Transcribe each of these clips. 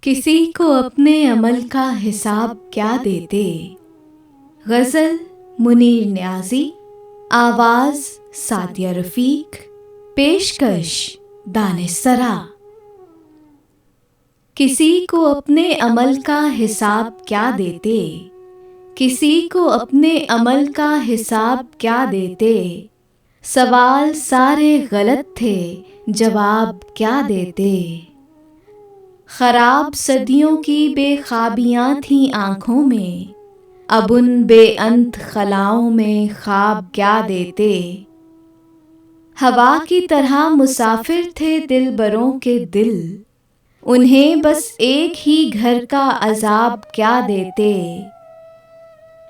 किसी को अपने अमल का हिसाब क्या देते। गज़ल मुनीर न्याज़ी, आवाज़ सादिया रफ़ीक, पेशकश दानिशसरा। किसी को अपने अमल का हिसाब क्या देते, किसी को अपने अमल का हिसाब क्या देते। सवाल सारे गलत थे, जवाब क्या देते। खराब सदियों की बेख्वाबियाँ थीं आँखों में, अब उन बेअंत खलाओं में ख्वाब क्या देते। हवा की तरह मुसाफिर थे दिलबरों के दिल, उन्हें बस एक ही घर का अज़ाब क्या देते।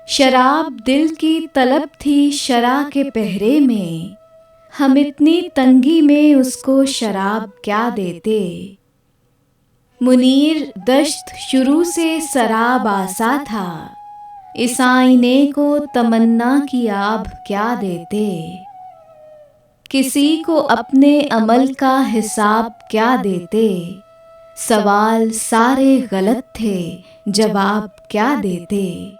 शराब दिल की तलब थी शरा के पहरे में, हम इतनी तंगी में उसको शराब क्या देते। मुनीर दश्त शुरू से सराब आसा था, इस आईने को तमन्ना की आब क्या देते। किसी को अपने अमल का हिसाब क्या देते। सवाल सारे गलत थे, जवाब क्या देते।